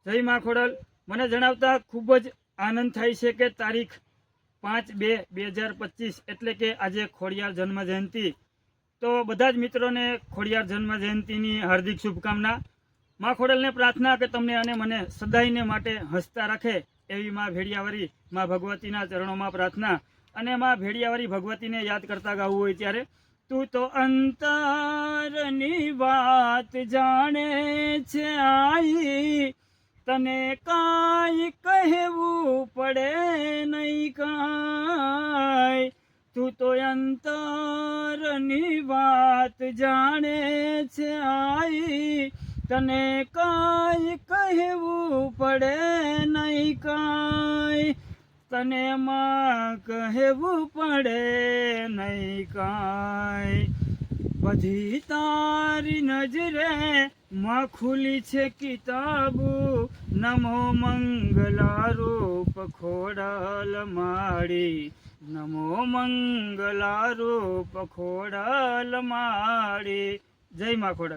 જય મા ખોડલ। મને જણાવતા ખૂબ જ આનંદ થાય છે કે તારીખ 5/2/2025 એટલે કે આજે ખોડિયાર જન્મ જયંતિ। તો બધા જ મિત્રોને ખોડિયાર જન્મ જયંતિની હાર્દિક શુભકામના। મા ખોડલને પ્રાર્થના કે તમને અને મને સદાયને માટે હસતા રાખે એવી મા ભેડિયાવાળી મા ભગવતીના ચરણોમાં પ્રાર્થના। અને મા ભેડિયાવાળી ભગવતીને યાદ કરતા ગાવું હોય ત્યારે તું તો અંતરની વાત જાણે છે આઈ, તને કાંઈ કહેવું પડે નહીં કાંઈ। તું તો અંતરની વાત જાણે છે આઈ, તને કાંઈ કહેવું પડે નહીં કાંઈ। તને માં કહેવું પડે નહીં કાંઈ। બધી તારી નજરે માં ખુલી છે કિતાબુ, નમો મંગલારૂપ ખોડલ માળી, નમો મંગલારૂપ ખોડલ માળી। જય મા ખોડલ।